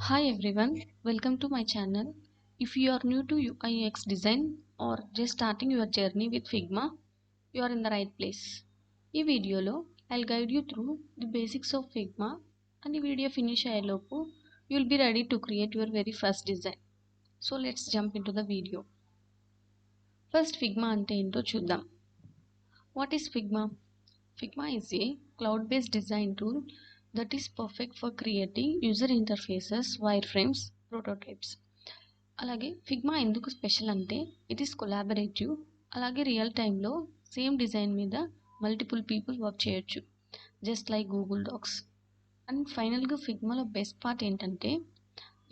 Hi everyone, welcome to my channel. If you are new to UI UX design or just starting your journey with Figma, you are in the right place. ఈ వీడియోలో I'll guide you through the basics of Figma and ఈ video finish అయ్యేలోపు you will be ready to create your very first design. So let's jump into the video. First Figma అంటే ఏంటో చూద్దాం. What is Figma? Figma is a cloud-based design tool that is perfect for creating user interfaces, wireframes, prototypes. అలాగే Figma ఎందుకు special అంటే it is collaborative. అలాగే real టైంలో same design మీద multiple people work చేయొచ్చు, just like Google Docs. And ఫైనల్గా ఫిగ్మాలో best part ఏంటంటే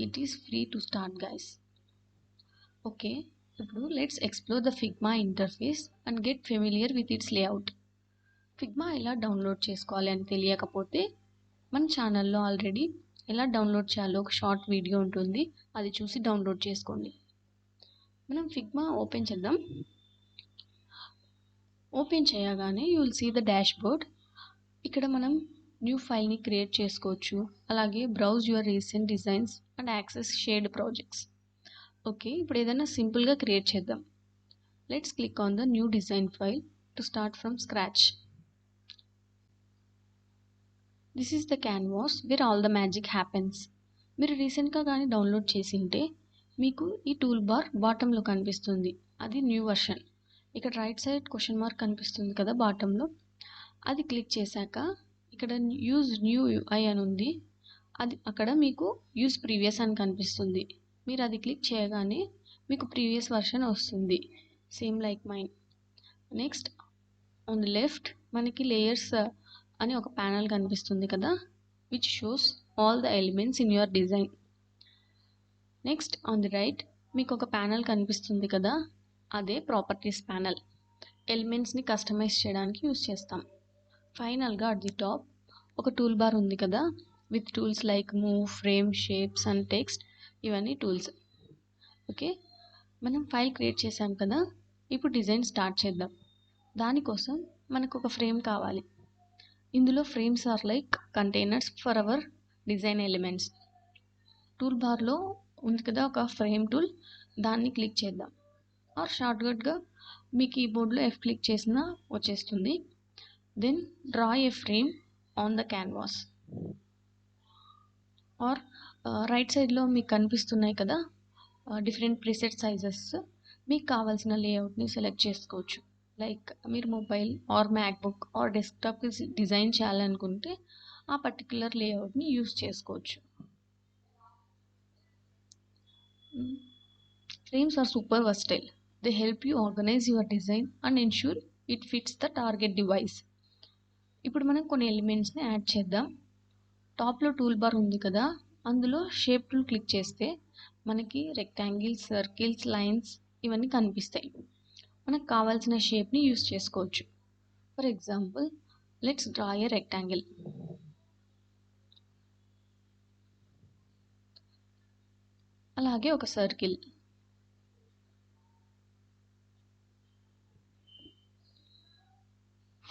it is free to start guys. Okay, ఇప్పుడు let's explore the Figma interface and get familiar with its layout. Figma ఎలా download చేసుకోవాలి అని తెలియకపోతే మన ఛానల్లో ఆల్రెడీ ఎలా డౌన్లోడ్ చేయాలో ఒక షార్ట్ వీడియో ఉంటుంది, అది చూసి డౌన్లోడ్ చేసుకోండి. మనం ఫిగ్మా ఓపెన్ చేద్దాం. ఓపెన్ చేయగానే you will see the dashboard. ఇక్కడ మనం న్యూ ఫైల్ని క్రియేట్ చేసుకోవచ్చు, అలాగే browse your recent designs and access shared projects. Okay, ఇప్పుడు ఏదైనా సింపుల్గా క్రియేట్ చేద్దాం. Let's click on the new design file to start from scratch. This is the canvas where all the magic happens. మీరు రీసెంట్గా కానీ download చేసి ఉంటే మీకు ఈ టూల్ బార్ బాటంలో కనిపిస్తుంది, అది న్యూ వర్షన్. ఇక్కడ రైట్ సైడ్ క్వశ్చన్ మార్క్ కనిపిస్తుంది కదా బాటంలో, అది క్లిక్ చేశాక ఇక్కడ యూజ్ న్యూ యూఐ అని ఉంది, అది అక్కడ మీకు యూజ్ ప్రీవియస్ అని కనిపిస్తుంది. మీరు అది క్లిక్ చేయగానే మీకు ప్రీవియస్ వర్షన్ వస్తుంది, same like mine. Next on the left మనకి లేయర్స్ అని ఒక ప్యానల్ కనిపిస్తుంది కదా, which shows all the elements in your design. Next on the right మీకు ఒక ప్యానల్ కనిపిస్తుంది కదా, అదే ప్రాపర్టీస్ ప్యానల్. ఎలిమెంట్స్ని కస్టమైజ్ చేయడానికి యూస్ చేస్తాం. ఫైనల్గా అట్ ది టాప్ ఒక టూల్ బార్ ఉంది కదా, with tools like move, frame, shapes and text, ఇవన్నీ టూల్స్. ఓకే, మనం ఫైల్ క్రియేట్ చేసాం కదా, ఇప్పుడు డిజైన్ స్టార్ట్ చేద్దాం. దానికోసం మనకు ఒక ఫ్రేమ్ కావాలి. ఇందులో frames are like containers for our design elements. Tool బార్లో ఉంది కదా ఒక ఫ్రేమ్ టూల్, దాన్ని క్లిక్ చేద్దాం. ఆర్ షార్ట్కట్గా మీ కీబోర్డ్లో F క్లిక్ చేసినా వచ్చేస్తుంది. Then draw a frame on the canvas. Or right సైడ్లో మీకు కనిపిస్తున్నాయి కదా డిఫరెంట్ ప్రీసెట్ సైజెస్, మీకు కావాల్సిన లేఅవుట్ని సెలెక్ట్ చేసుకోవచ్చు. లైక్ మీరు మొబైల్ ఆర్ మ్యాక్బుక్ ఆర్ డెస్క్టాప్కి డిజైన్ చేయాలనుకుంటే ఆ పర్టికులర్ లేఅవుట్ని యూస్ చేసుకోవచ్చు. Frames are super versatile. They help you organize your design and ensure it fits the target device. ఇప్పుడు మనం కొన్ని ఎలిమెంట్స్ని యాడ్ చేద్దాం. టాప్లో టూల్ బార్ ఉంది కదా, అందులో షేప్ టూల్ క్లిక్ చేస్తే మనకి రెక్టాంగిల్స్, సర్కిల్స్, లైన్స్ ఇవన్నీ కనిపిస్తాయి. మనకు కావాల్సిన షేప్ని యూస్ చేసుకోవచ్చు. For example let's draw a rectangle. అలాగే ఒక సర్కిల్.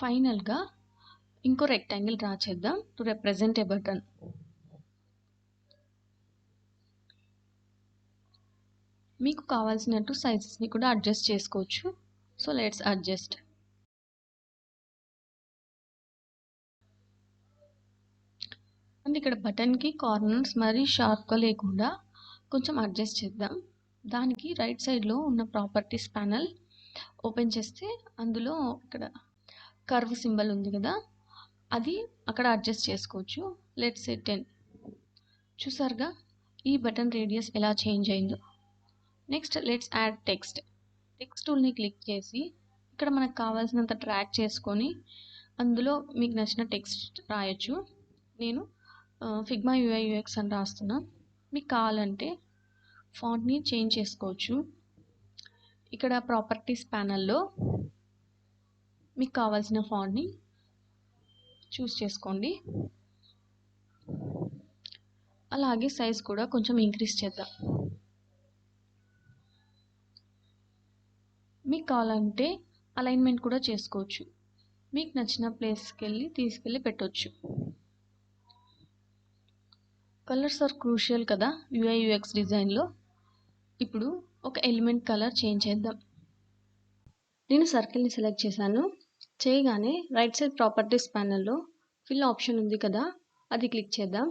ఫైనల్గా ఇంకో రెక్టాంగిల్ డ్రా చేద్దాం టు రిప్రజెంట్ ఏ బటన్. మీకు కావాల్సినట్టు సైజెస్ని కూడా అడ్జస్ట్ చేసుకోవచ్చు. So let's adjust. అండ్ ఇక్కడ బటన్కి కార్నర్స్ మరీ షార్ప్గా లేకుండా కొంచెం అడ్జస్ట్ చేద్దాం. దానికి రైట్ సైడ్లో ఉన్న ప్రాపర్టీస్ ప్యానల్ ఓపెన్ చేస్తే అందులో ఇక్కడ కర్వ్ సింబల్ ఉంది కదా, అది అక్కడ అడ్జస్ట్ చేసుకోవచ్చు. Let's say 10. చూసారుగా ఈ బటన్ రేడియస్ ఎలా చేంజ్ అయిందో. Next let's add text. Text టూల్ని క్లిక్ చేసి ఇక్కడ మనకు కావాల్సినంత డ్రాగ్ చేసుకొని అందులో మీకు నచ్చిన టెక్స్ట్ రాయొచ్చు. నేను ఫిగ్మా UI UX అని రాస్తున్నా. మీకు కావాలంటే ఫాంట్ని చేంజ్ చేసుకోవచ్చు. ఇక్కడ ప్రాపర్టీస్ ప్యానల్లో మీకు కావాల్సిన ఫాంట్ని చూస్ చేసుకోండి. అలాగే సైజ్ కూడా కొంచెం ఇంక్రీజ్ చేద్దాం. మీకు కావాలంటే అలైన్మెంట్ కూడా చేసుకోవచ్చు. మీకు నచ్చిన ప్లేస్కి వెళ్ళి తీసుకెళ్ళి పెట్టవచ్చు. కలర్స్ ఆర్ క్రూషియల్ కదా యూఐ యూఎక్స్ డిజైన్లో. ఇప్పుడు ఒక ఎలిమెంట్ కలర్ చేంజ్ చేద్దాం. నేను సర్కిల్ని సెలెక్ట్ చేశాను. చేయగానే రైట్ సైడ్ ప్రాపర్టీస్ ప్యానెల్లో ఫిల్ ఆప్షన్ ఉంది కదా, అది క్లిక్ చేద్దాం.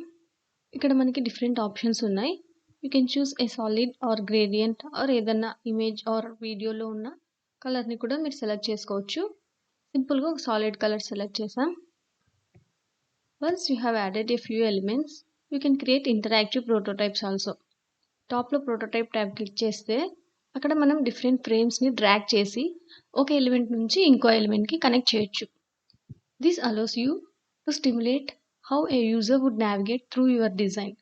ఇక్కడ మనకి డిఫరెంట్ ఆప్షన్స్ ఉన్నాయి. You can choose a solid or gradient or ఏదన్నా ఇమేజ్ ఆర్ వీడియోలో ఉన్న కలర్ని కూడా మీరు సెలెక్ట్ చేసుకోవచ్చు. సింపుల్గా ఒక సాలిడ్ కలర్ సెలెక్ట్ చేసాం. Once you have added a few elements, you can create interactive prototypes also. టాప్లో ప్రోటోటైప్ ట్యాబ్ క్లిక్ చేస్తే అక్కడ మనం డిఫరెంట్ ఫ్రేమ్స్ని డ్రాగ్ చేసి ఒక ఎలిమెంట్ నుంచి ఇంకో ఎలిమెంట్కి కనెక్ట్ చేయొచ్చు. This allows you to stimulate how a user would navigate through your design.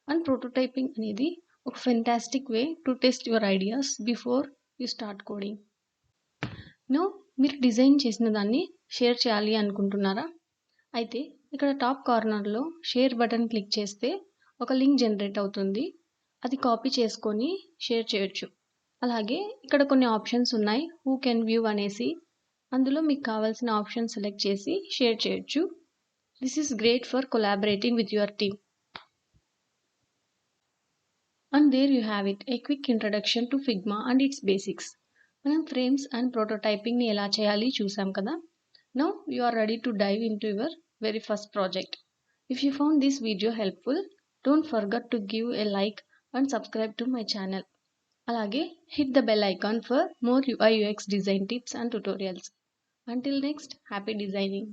And prototyping అనేది ఒక fantastic way to test your ideas before you start coding. No, మీరు డిజైన్ చేసిన దాన్ని షేర్ చేయాలి అనుకుంటున్నారా? అయితే ఇక్కడ టాప్ కార్నర్లో షేర్ బటన్ క్లిక్ చేస్తే ఒక లింక్ జనరేట్ అవుతుంది. అది కాపీ చేసుకొని షేర్ చేయొచ్చు. అలాగే ఇక్కడ కొన్ని ఆప్షన్స్ ఉన్నాయి, హూ కెన్ వ్యూ అనేసి. అందులో మీకు కావాల్సిన ఆప్షన్ సెలెక్ట్ చేసి షేర్ చేయొచ్చు. This is great for collaborating with your team. And there you have it, a quick introduction to Figma and its basics. మనం ఫ్రేమ్స్ అండ్ ప్రోటోటైపింగ్ని ఎలా చేయాలి చూసాం కదా. Now you are ready to dive into your very first project. If you found this video helpful, don't forget to give a like and subscribe to my channel. Alage hit the bell icon for more UI UX design tips and tutorials. Until next, happy designing.